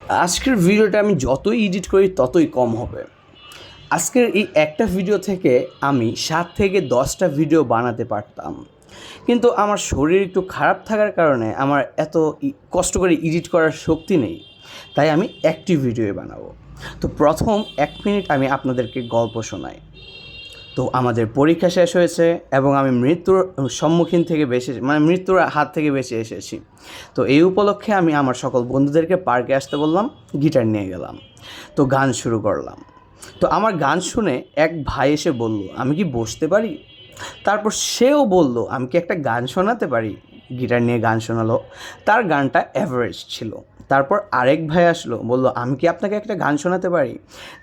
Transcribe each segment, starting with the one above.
আজকের ভিডিওটা আমি যতই এডিট করি ততই কম হবে। আজকের এই একটা ভিডিও থেকে আমি 7 থেকে 10টা ভিডিও বানাতে পারতাম, কিন্তু আমার শরীর একটু খারাপ থাকার কারণে আমার এত কষ্ট করে এডিট করার শক্তি নেই, তাই আমি একটি ভিডিও বানাবো। তো প্রথম 1 মিনিট আমি আপনাদেরকে গল্প শোনাই। তো আমাদের পরীক্ষা শেষ হয়েছে এবং আমি মৃত্যুর সম্মুখীন থেকে মৃত্যুর হাত থেকে বেঁচে এসেছি। তো এই উপলক্ষে আমি আমার সকল বন্ধুদেরকে পার্কে আসতে বললাম, গিটার নিয়ে গেলাম, তো গান শুরু করলাম। তো আমার গান শুনে এক ভাই এসে বলল, আমি কি বসতে পারি? তারপর সেও বলল, আমি কি একটা গান শোনাতে পারি? গিটার নিয়ে গান শোনালো, তার গানটা অ্যাভারেজ ছিল। তারপর আরেক ভাই আসলো, বলল, আমি কি আপনাকে একটা গান শোনাতে পারি?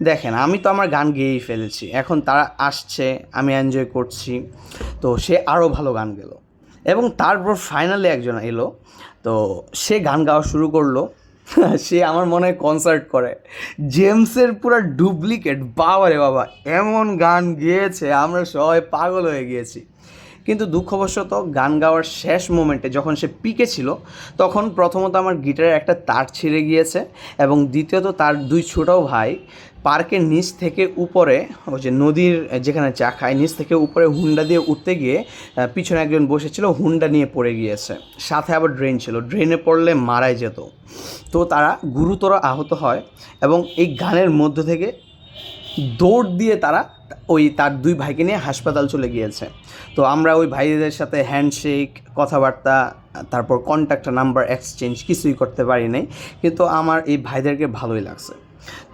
দেখেন, আমি তো আমার গান গেয়েই ফেলেছি, এখন তারা আসছে, আমি এনজয় করছি। তো সে আরও ভালো গান গেল এবং তারপর ফাইনালি একজন এলো, তো সে গান গাওয়া শুরু করলো। সে আমার মনে হয় কনসার্ট করে, জেমসের পুরো ডুপ্লিকেট। বাবা রে বাবা, এমন গান গেয়েছে, আমরা সবাই পাগল হয়ে গিয়েছি। কিন্তু দুঃখবশত গান গাওয়ার শেষ মোমেন্টে যখন সে পিকে ছিল, তখন প্রথমত আমার গিটারের একটা তার ছিঁড়ে গিয়েছে এবং দ্বিতীয়ত তার 2 ছোটো ভাই পার্কের নিচ থেকে উপরে, ওই যে নদীর যেখানে চা খায়, নিচ থেকে উপরে হুন্ডা দিয়ে উঠতে গিয়ে পিছনে একজন বসেছিল, হুন্ডা নিয়ে পড়ে গিয়েছে। সাথে আবার ড্রেন ছিল, ড্রেনে পড়লে মারাই যেত। তো তারা গুরুতর আহত হয় এবং এই গানের মধ্য থেকে দৌড় দিয়ে তারা ওই তার 2 ভাইকে নিয়ে হাসপাতাল চলে গিয়েছে। তো আমরা ওই ভাইদের সাথে হ্যান্ডশেক, কথাবার্তা, তারপর কন্ট্যাক্ট নাম্বার এক্সচেঞ্জ কিছুই করতে পারি নাই, কিন্তু আমার এই ভাইদেরকে ভালোই লাগছে।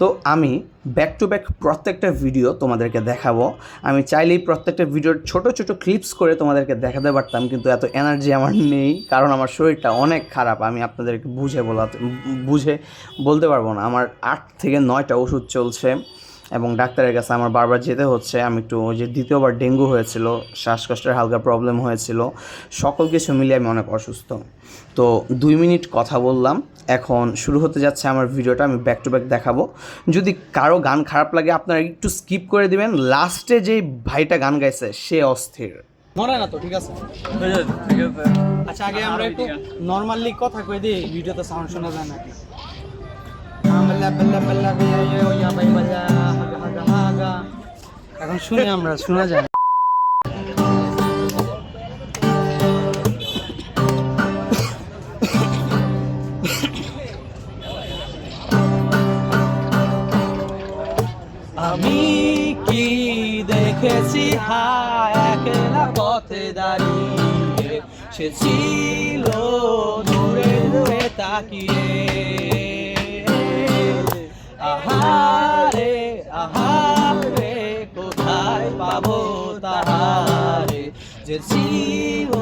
তো আমি ব্যাক টু ব্যাক প্রত্যেকটা ভিডিও তোমাদেরকে দেখাবো। আমি চাইলেই প্রত্যেকটা ভিডিওর ছোট ছোট ক্লিপস করে তোমাদেরকে দেখাতে পারতাম, কিন্তু এত এনার্জি আমার নেই, কারণ আমার শরীরটা অনেক খারাপ। আমি আপনাদেরকে বুঝে বলতে পারবো না। আমার 8 থেকে 9টা ওষুধ চলছে এবং ডাক্তারের কাছে আমার বারবার যেতে হচ্ছে। আমি একটু ওই যে দ্বিতীয়বার ডেঙ্গু হয়েছিল, শ্বাসকষ্টের হালকা প্রবলেম হয়েছিল, সকল কিছু মিলিয়ে আমি অনেক অসুস্থ। তো 2 মিনিট কথা বললাম, এখন শুরু হতে যাচ্ছে আমার ভিডিওটা। আমি ব্যাক টু ব্যাক দেখাবো। যদি কারো গান খারাপ লাগে আপনারা একটু স্কিপ করে দিবেন। লাস্টে যেই ভাইটা গান গাইছে সে অস্থির। মনে না তো, ঠিক আছে। আচ্ছা, আগে আমরা একটু নর্মালি কথা কই দিই, ভিডিওতে সাউন্ড শোনা যায় না। এখন শুনি আমরা, শোনা যায়। আমি কি দেখেছি হায় একলা পথে দাঁড়িয়ে, সে ছিল দূরে দূরে তাকিয়ে। আহারে আহারে কোথায় পাবো তাহারে, যে ছিল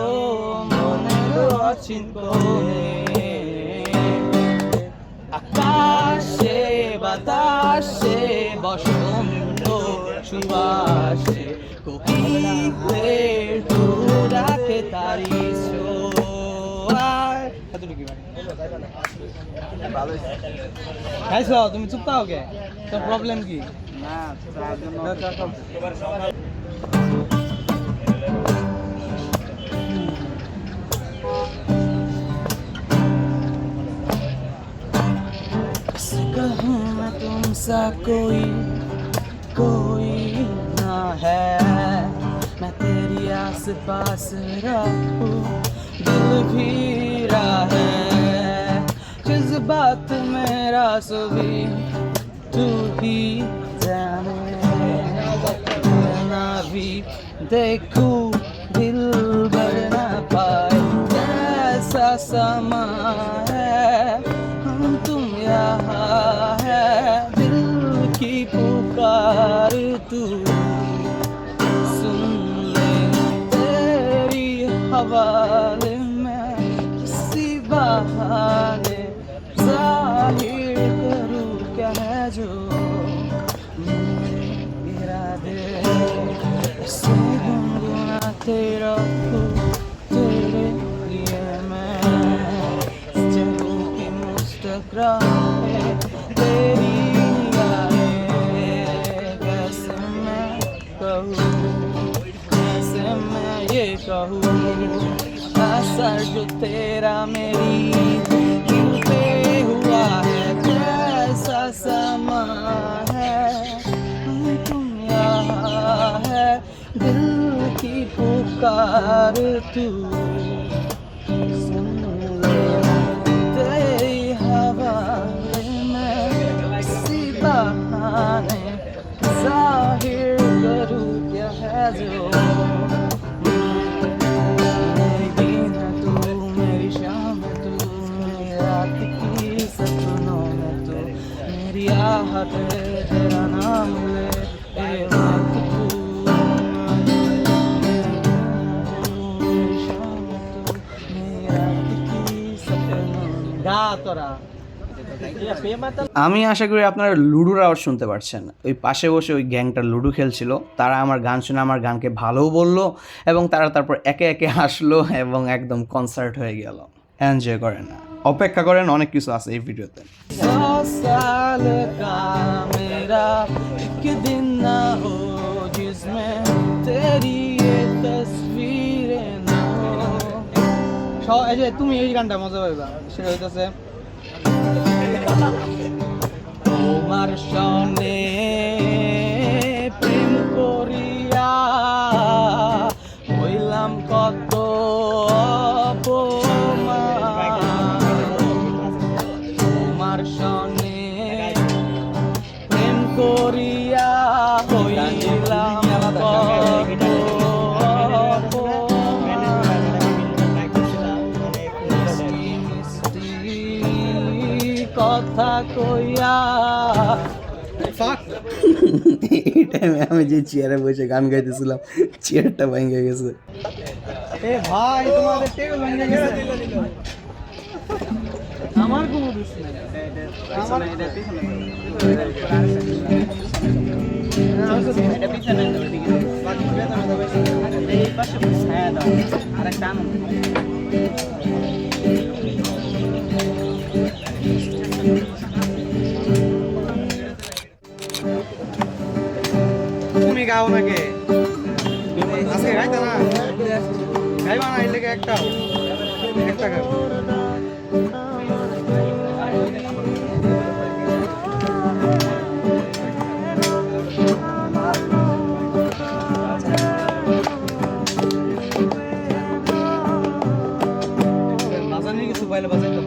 মনের অচিন কোণে। আকাশে বাতাসে বসন্ত সুবাসে কোকিলের ডাকে তারি ছোঁয়ায়। তুমি চুপ থাকো কে? তোর প্রবলেম কি? कहूँ मैं तुमसा कोई ना है, मैं तेरी आस पास रहूं, दिल भी है जज्बात मेरा सभी तू ही जाने। ना भी देखूं दिल भर ना पाए, ऐसा समा है हम तुम यहाँ है, दिल की पुकार तू सुन ले, तेरी हवाले में किसी बहाने जाहिर करूँ क्या है जो इरादे से गुनगुनाते रहूं तेरे लिए मैं, जगों की मुस्तकरा तेरी निगाहें। कैसे मैं कहूँ, कैसे मैं ये कहूँ, असर जो तेरा मेरी दिल पे हुआ है। पुकार तू सुन ले तेरी हवाले में किसी बहाने जाहिर करूँ क्या है जो मेरी दिन है तू मेरी शाम है तू मेरी रात की सपनों में तू मेरी आहट है तेरा नाम ले ए वक्त तू मेरी शाम है तू मेरी रात की सपनों में गा तोरा আমি আশা করি আপনারা লুডোর আওয়াজ শুনতে পারছেন। ওই পাশে বসে ওই গ্যাংটা লুডো খেলছিল, তারা আমার গান শুনে আমার গানকে ভালোও বললো এবং তারা তারপর একে একে হাসলো এবং একদম কনসার্ট হয়ে গেল। এনজয় করেন, অপেক্ষা করেন, অনেক কিছু আছে এই ভিডিওতে। 100 साल का मेरा एक दिन ना हो जिसमें तेरी ये तस्वीरें ना हो। এই যে তুমি এই গানটা মজা পাইবা, সেটা হইতাছে তোমার সনে প্রেম করিয়া হইলাম কত তোমার সনে প্রেম করিয়া হইলাম কত কথা কইয়া এই টাইমে আমি যে চেয়ারে বসে গান গাইতেছিলাম, চেয়ারটা ভেঙে গেছে। এ ভাই তোমাদের টেবিল ভেঙে গেছে। আমার কোনো দোষ নাই, আমার এটা পিছনে এটা পিছনে বাকি বেদনা হবে এই পাশে ছায়া দাও আরেকটা আনো। তুমি গাও নাকি আজকে গাইতে না গাইবা না এর লেগে একটা গাও। বাজানি কিছু পাইলে বাজাইতে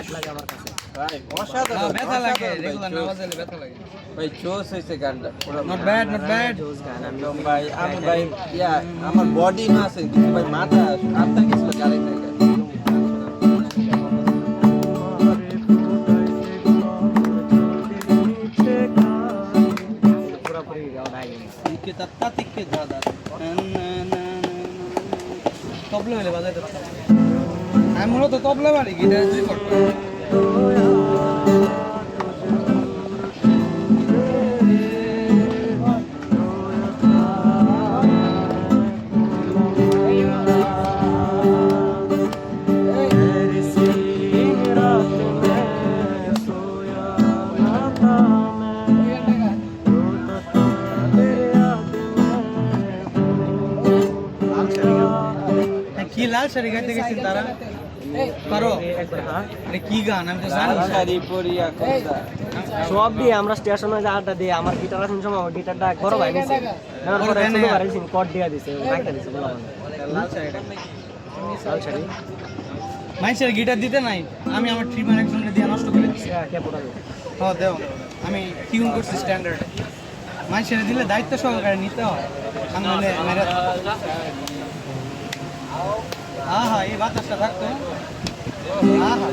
লাগে আমার কাছে ভাই অসাধারণ ব্যথা লাগে অসাধারণ ভাই, রেগুলার না জোস। বাজালে ব্যথা লাগে ভাই জোস হয়েছে গানটা পুরো নট ব্যাড জোস গান আমি একদম ভাই আমি ভাই আমার বডি না আছে কিন্তু ভাই মাথা আত্মা গেছিল গাড়ি থেকে পুরোপুরি গাওয়া নাই তিকে তাত্তা তিকে দাদা তবলা হলে বাজাইতে পারতাম। আমি মূলত তবলা বাড়ি গিটার দুই করতাম কি লাল শাড়ি গাইতে গেছেন তারা পারো আরে কি গান আমি তো জানি শাড়ি পরিয়া কোনটা সব দিয়ে আমরা স্টেশনে যা আড্ডা দিয়ে আমার গিটার আছে সময় গিটারটা বড় ভাই নিছে না পরে শুরু করেছি কট দিয়া দিছে রাখা দিছে বলা লাল শাড়িটা লাল শাড়ি মাইসের গিটার দিতে নাই আমি আমার ট্রিমার একজনকে দিয়ে নষ্ট করে দিচ্ছি কে পড়াবে হ্যাঁ দেও আমি টিউন করছি স্ট্যান্ডার্ড মাইসের দিলে দায়িত্ব সহকারে নিতে হয় আমি নাহলে মেরে আহা এই বাতাসটা থাকতো আহা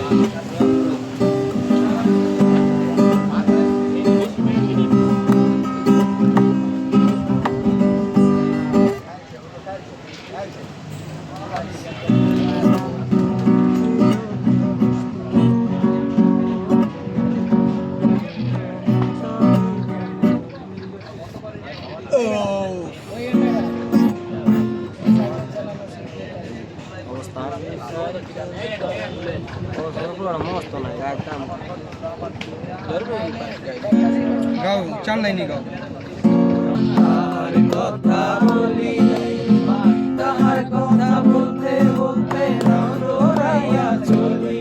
অবস্থা পুরো মস্ত না একদম গাও চার লাইনই গাও কথা বলি তাহার কথা বলতে বলতে নাও দৌড়াইয়া চলি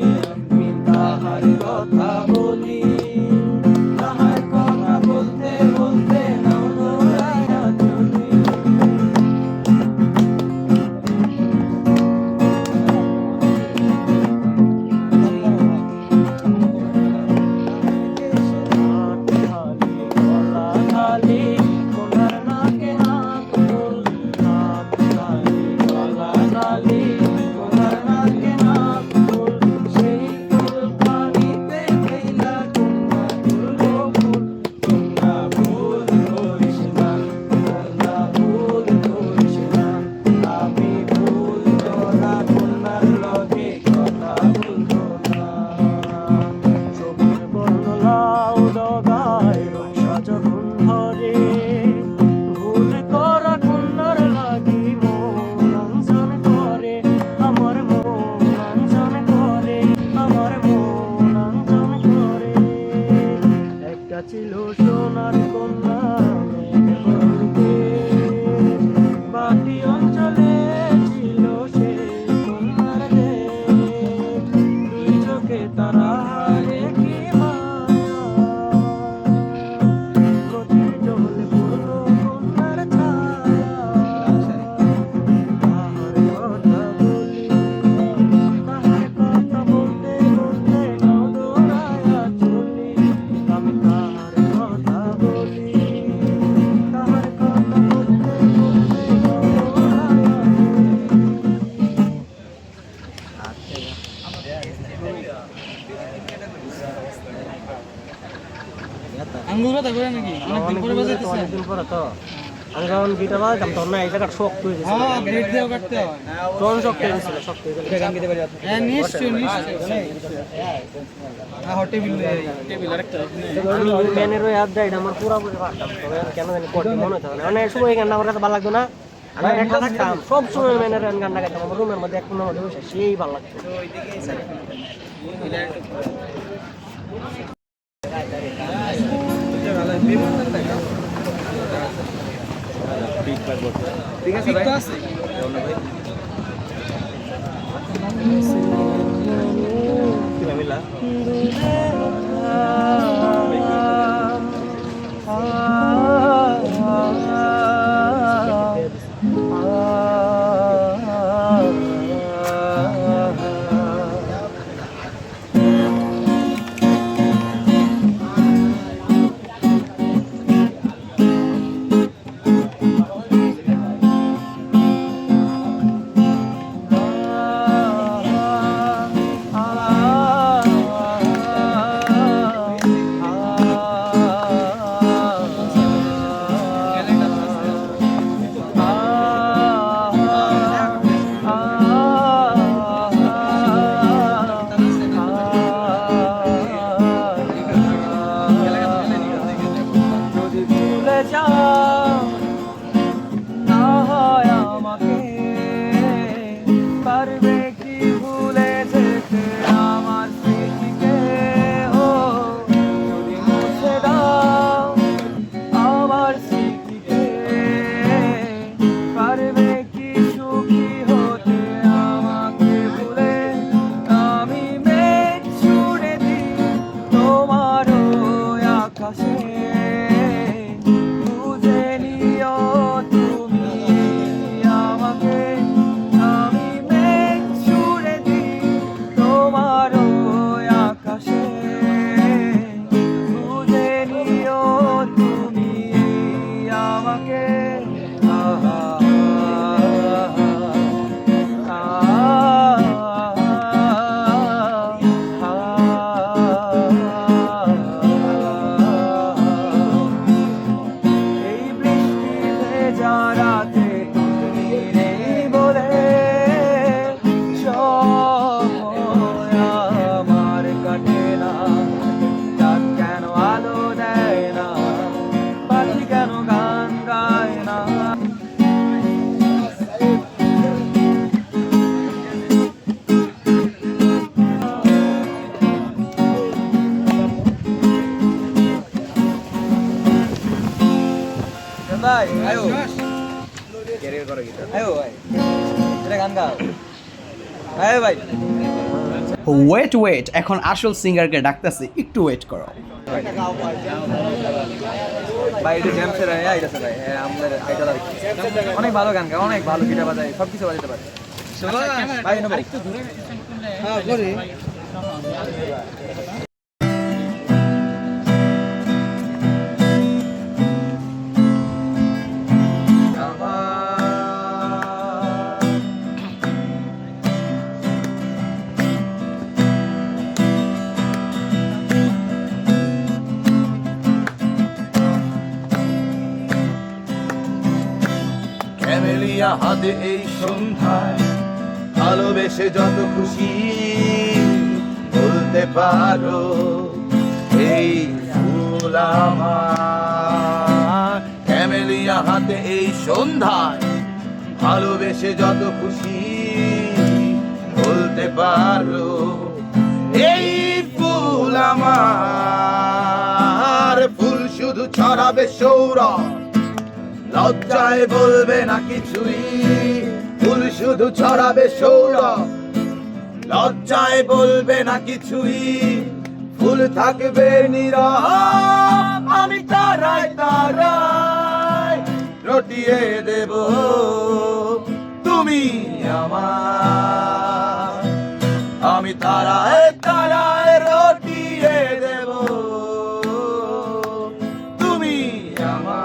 তাহার কথা বলি তাহার কথা বলতে বলতে নাও দৌড়াইয়া চলি খালি কোনার নাকে হাত ফুল হাত খালি গলা খালি কোনার নাকে হাত ফুল সেই ফুল পানিতে ফেলা কোনা ভুল করিস না কোনা ভুল করিস না আমি ভুল তোরা কোনার লগে কথা বলবো না সবুজ বর্ণ লাউ ডগায় যখন ধরে ভুল করা কন্যার লাগি মন অঞ্চন করে আমার মন অঞ্চন করে আমার মন অঞ্চন করে একটা ছিল সোনার কন্যা মেঘবর্ণে, বাকি অঞ্চলে ছিল সে কন্যার দেশ দুই চোখে তারা হারে কি মায়া গতি জলে পূর্ণ কন্যার ছায়া তাহার কথা বলি তাহার কথা বলতে বলতে নাও দৌড়াইয়া চলি আমি তাহার কথা বলি তাহার কথা বলতে বলতে নাও দৌড়াইয়া আঙ্গুল ব্যথা করে নাকি অনেকদিন পরে বাজাইতেছে অনেকদিন পরে তো আমি যখন গিটার বাজাতাম তখন না এই জায়গাটা শক্ত হয়ে গেছিল হ্যাঁ গ্রেড দিয়ে কাটতে হয় তখন শক্ত হয়ে গেছিল শক্ত হয়ে গেছিল হ্যাঁ নিশ্চয়ই হ্যাঁ টেবিল আরেকটা আমি ম্যানের ওই হাত দেয় আমার পুরোপুরি পারতাম তবে আর কেন জানি করতে মনে হতো না অনেক সময় এই গানটা আমার কাছে ভালো লাগতো না আমি একা থাকতাম সব সময় ম্যানের গানটা গাইতাম আমার রুমের মধ্যে এক কোণের মধ্যে বসে সেই ভালো লাগতো ঠিক আছে ভাই আছে মিলা ভাই ওয়েট এখন আসল সিঙ্গারকে ডাকতেছি, একটু ওয়েট করো। ভাই এটা জ্যামসের আইডাছে ভাই, হ্যাঁ আমাদের আইডল আর কি। অনেক ভালো গান গায়, অনেক ভালো গিটার বাজায়, সব কিছু বাজাতে পারে ভাই। একটু দূরে হ্যাঁ করি। ক্যামেলিয়া হাতে এই সন্ধ্যায় ভালোবেসে যত খুশি বলতে পারো এই ফুল আমার। ক্যামেলিয়া হাতে এই সন্ধ্যায় ভালোবেসে যত খুশি বলতে পারো এই ফুল আমার। ফুল শুধু ছড়াবে সৌরভ, লজ্জায় বলবে না কিছুই। ফুল শুধু ছড়াবে সৌরভ, লজ্জায় বলবে না কিছুই। ফুল থাকবে নীরব, আমি তারায় তারায় রটিয়ে দেব তুমি আমার। আমি তারায় তারায় রটিয়ে দেব তুমি আমার।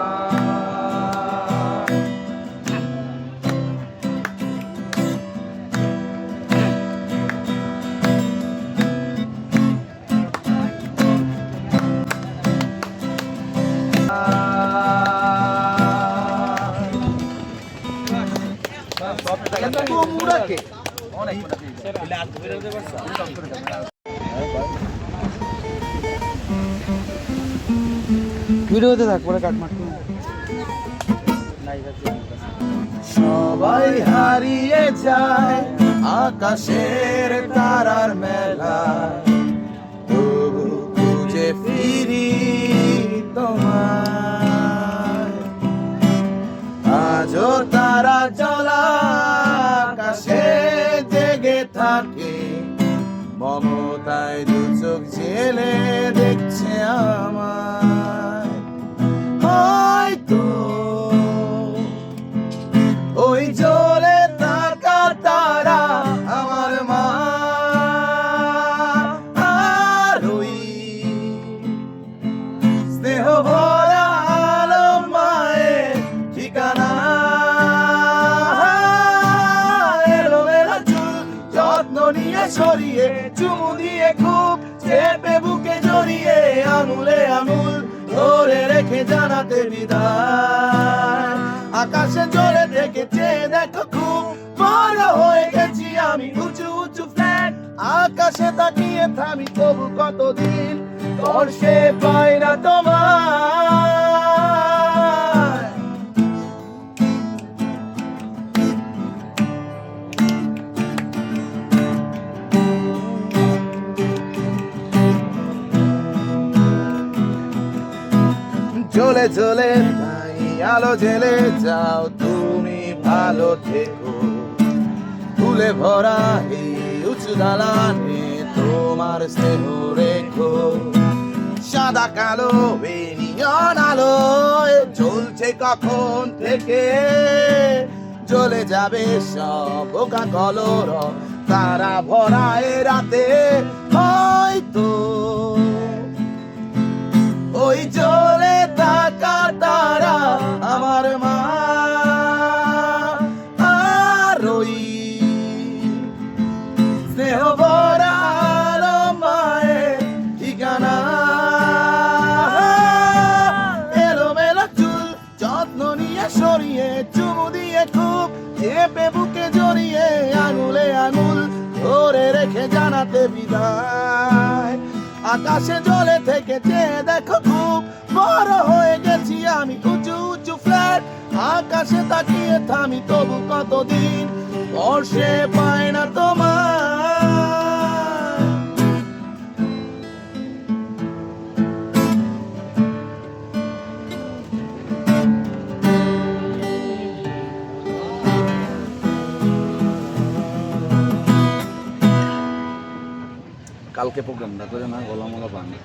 ভিডিওতে থাক, পরে কাট মাট। সবাই হারিয়ে যায় আকাশের তারার মেলায়, তবু খুঁজে ফিরি তোমায়। আজও তারা জ্বলা আকাশে জেগে থাকে, মমতায় দু চোখ জেলে দেখছে আমায়। হয়তো ওই জ্বলে থাকা তারা আমার মা, আর ওই স্নেহ ভরা আলো মায়ের ঠিকানা। এলোমেলো চুল যত্ন নিয়ে সরিয়ে, চুমু দিয়ে খুব চেপে বুকে জড়িয়ে, আঙুলে আঙুল ধরে রেখে জানাতে বিদায়। আকাশে জোরে থেকে চেয়ে দেখো খুব বড় হয়ে গেছি আমি, উঁচু উঁচু ফ্ল্যাট আকাশে তাকিয়ে থামি, তবু কতদিন স্পর্শে পাই না তোমায়। জ্বলে জ্বলে তাই আলো জেলে যাও তুমি, ভালো থেকো। ফুলে ভরা এই উঁচু দালানে তোমার স্নেহ রেখো। সাদা কালো এই নিয়ন আলো জ্বলছে কখন থেকে, জ্বলে যাবে সব বোকা কলর তারা ভরা এ রাতে। হয়তো ওই জ্বলে থাকা তারা আমার মা, আর ওই স্নেহ ভরা আলো মায়ের ঠিকানা। এলোমেলো চুল যত্ন নিয়ে সরিয়ে, চুমু দিয়ে খুব চেপে বুকে জড়িয়ে, আঙুলে আঙুল ধরে রেখে জানাতে বিদায়। আকাশে জ্বলে থেকে চেয়ে দেখো খুব বড় হয়ে গেছি আমি, উঁচু উঁচু ফ্ল্যাট আকাশে তাকিয়ে থামি, তবু কতদিন স্পর্শে পায় না তোমায়। কালকে প্রোগ্রামটা করে না গলা মলা ভাঙে।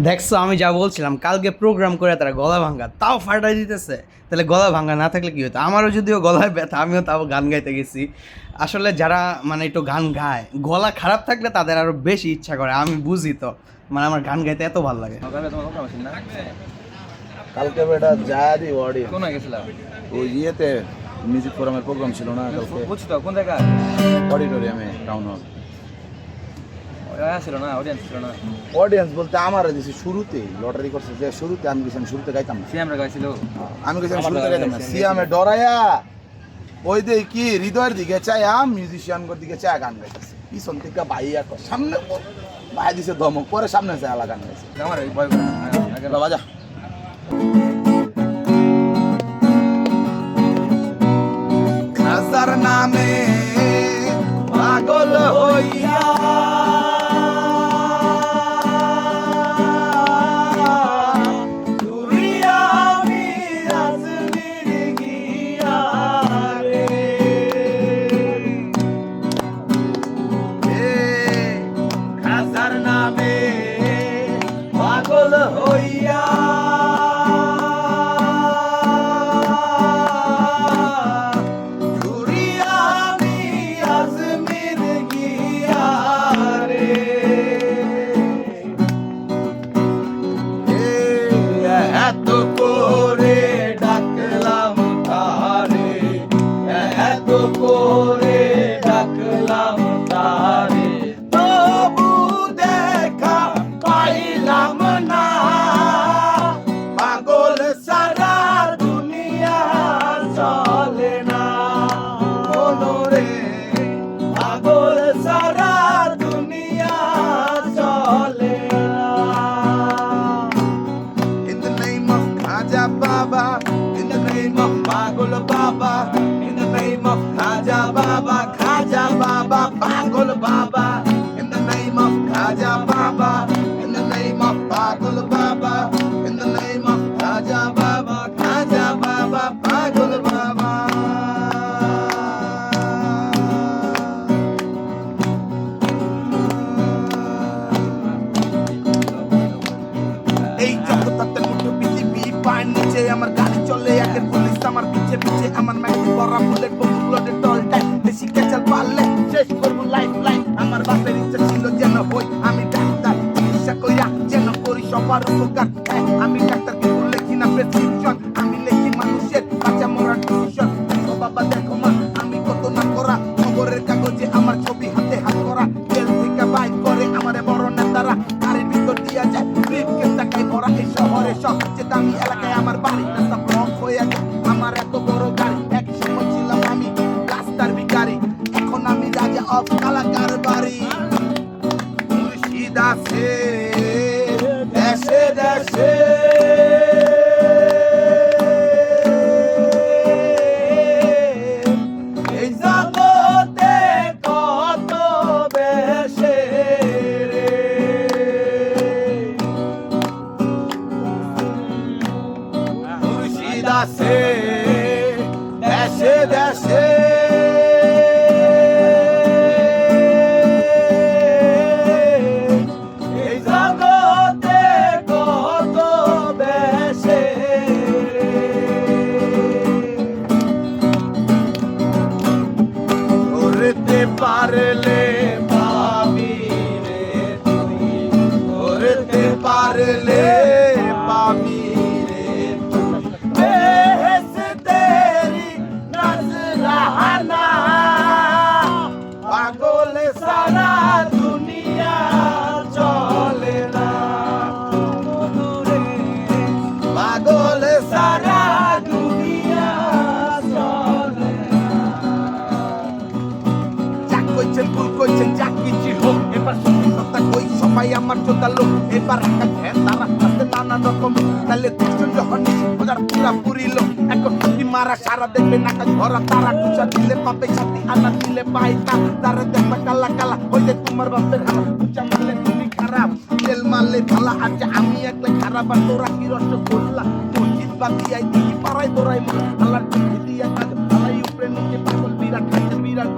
দেখছো আমি যা বলছিলাম, কালকে প্রোগ্রাম করে তারা গলা ভাঙ্গা, তাও ফাটাই দিতেছে। তাহলে গলা ভাঙ্গা না থাকলে কি হতো? আমারও যদিও গলায় ব্যথা, আমিও তাও গান গাইতে গেছি। আসলে যারা মানে একটু গান গায়, গলা খারাপ থাকলে তাদের আরও বেশি ইচ্ছা করে, আমি বুঝি তো। মানে আমার গান গাইতে এত ভালো লাগে। তোমার প্রোগ্রাম আছে না? কালকে বেটা যারি ওয়ার্ডে কোন গেছিলাম? ওই ইয়েতে মিউজিক ফোরামের প্রোগ্রাম ছিল না কালকে, বুঝছি তো, কোন জায়গা? অডিটোরিয়ামে টাউন হল। ছিল না, অডিয়েন্স ছিল না। অডিয়েন্স বলতে আমার দিছি শুরুতেই, লটারি করছে যে শুরুতে, আমি গেছিলাম শুরুতে গাইতাম না, সিএম রা গাইছিল। আমি গেছিলাম শুরুতে গাইতাম না, সিয়ামে ডরায়া ওই দে কি হৃদয়ের দিকে চায়, মিউজিশিয়ানগর দিকে চায় গান গাইতেছে, পিছন থেকে বাইয়া সামনে বাই দিছে ধমক, পরে সামনে চায় আলা গান গাইছে। আমার এই ভয় করে না। বাজা খাজার নামে পাগল হইয়া দুরিয়া আমি রাজনীর গিয়া রে, খাজার নামে পাগল হইয়া এত করে ডাকলাম তারে, এত করে ডাকলাম তারে, তবু দেখা পাইলাম না, পাগল সারা দুনিয়া চলে না, রে পাগল সারা দুনিয়া চলে না। In the name of Khaja Baba, in the name of Pagol Baba, in the name of Khaja Baba, Khaja Baba, Pagol Baba, in the name of Khaja Baba, in the name of Pagol Baba, in the name of Khaja Baba, Khaja Baba, Pagol Baba. এই জগতাতে মুঠো পৃথিবী পায়ের নিচে, আমার গাড়ি চলে আগের police আমার পিছে পিছে, আমার ম্যাগি ভরা বুলেট বন্দুকলোডের টলটাই, বেশি কেচাল পারলে শেষ করবো লাইফ লাইফ। আমার বাপের ইচ্ছা ছিল যেন হই আমি ডাক্তার, চিকিৎসা কইরা যেন করি সবার উপকার। আমি ডাক্তার কিন্তু লেখি না প্রেসক্রিপশন, আমি লেখি মানুষের বাঁচা মরার ডিসিশন। দেখো বাবা দেখো মা আমি কত না করা, খবরের কাগজে আমার ছবি হাতে হাত করা, জেল থেকে বাইক করে আমার বড় নেতারা, গাড়ির ভিতর দিয়া যায় ব্রিফকেস টাকায় ভরা। এই শহরে সবচেয়ে দামি এলাকায় আমার বাড়ি, রাস্তা ব্লক হয়ে যায় আমার এত বড় গাড়ি। এক সময় ছিলাম আমি রাস্তার ভিখারি, এখন আমি রাজা অফ কালাকার বাড়ি। মুর্শিদ আছে দেশে দেশে, এই জগতে কত বেশে রে, মুর্শিদ আছে দেশে দেশে, এই জগতে কত বেশে ধরতে পারলে পাবি রে তুই, ধরতে পারলে পাবি রে তুই, বেহেশতেরি নজরানা, পাগল সারা দুনিয়া চলে না, পাগল সারা দুনিয়া চলে না। যা কইছেন ভুল কইছেন যা কিছু হোক, এবার সত্যি কথা কই সবাই আমার চোদা লোক। এবার একটা ধ্যান তারা আসতে নানা রকম, তাহলে দুজন যখন ওদের পুরা পুরি লোক, এখন ছুটি মারা সারা দেখবে নাকা ধরা তারা, কুচা দিলে পাবে সাথী আনা দিলে পাইতা, তারা দেখবে কালা কালা হইলে তোমার বাপের হালা, কুচা মারলে তুমি খারাপ তেল মারলে ভালা, আজ আমি একলা খারাপ আর তোরা কি রসগোল্লা। মসজিদ বাদিয়াই দিই পাড়ায় দৌড়াই মোর, আল্লাহর চিঠি দিয়া কাজ আলাই উপরে নিচে পাগল বিরাট খাইতে বিরাট।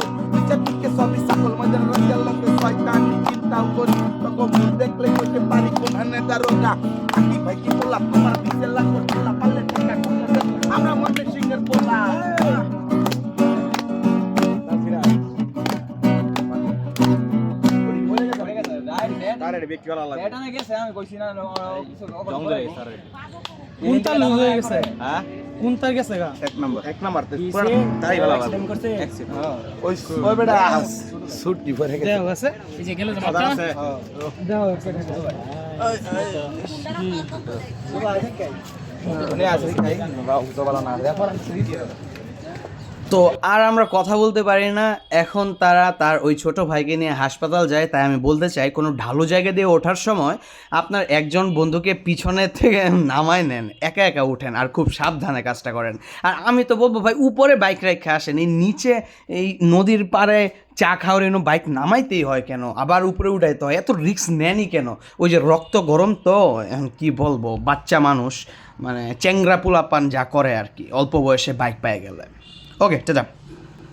নিচের দিকে সবই সকল মজার রঞ্জাল লোকে শয়তানি চিন্তাও করি তখন ভুল দেখলে করতে পারি কোনখানে দারোগা আকি ভাই কি বললাম তোমার পিছে লাগো তোলা পারলে টাকা কমাবে আমরা মনে সিংহের পোলা এটা না গেছে আমি কইছি না কিছু কোনটা লুজ হয়ে গেছে কোনটা গেছে গা এক নাম্বার তাই ভালো করছে ওই বেটা সুট দি পরে গেছে দেওয়া আছে এই যে গেল দেওয়া আছে তো আর আমরা কথা বলতে পারি না, এখন তারা তার ওই ছোট ভাইকে নিয়ে হাসপাতাল যায়। তাই আমি বলতে চাই, কোনো ঢালু জায়গা দিয়ে ওঠার সময় আপনার একজন বন্ধুকে পিছনের থেকে নামায় নেন, একা একা উঠেন আর খুব সাবধানে কাজটা করেন। আর আমি তো বলবো ভাই, উপরে বাইক রেখে আসেন, এই নিচে এই নদীর পাড়ে চা খাওয়ার জন্য বাইক নামাইতেই হয় কেন, আবার উপরে উঠাইতে হয়, এত রিস্ক নেনই কেন? ওই যে রক্ত গরম তো, এখন কী বলবো, বাচ্চা মানুষ মানে চ্যাংরা পোলাপান যা করে আর কি, অল্প বয়সে বাইক পেয়ে গেলে। ওকে, টাটা।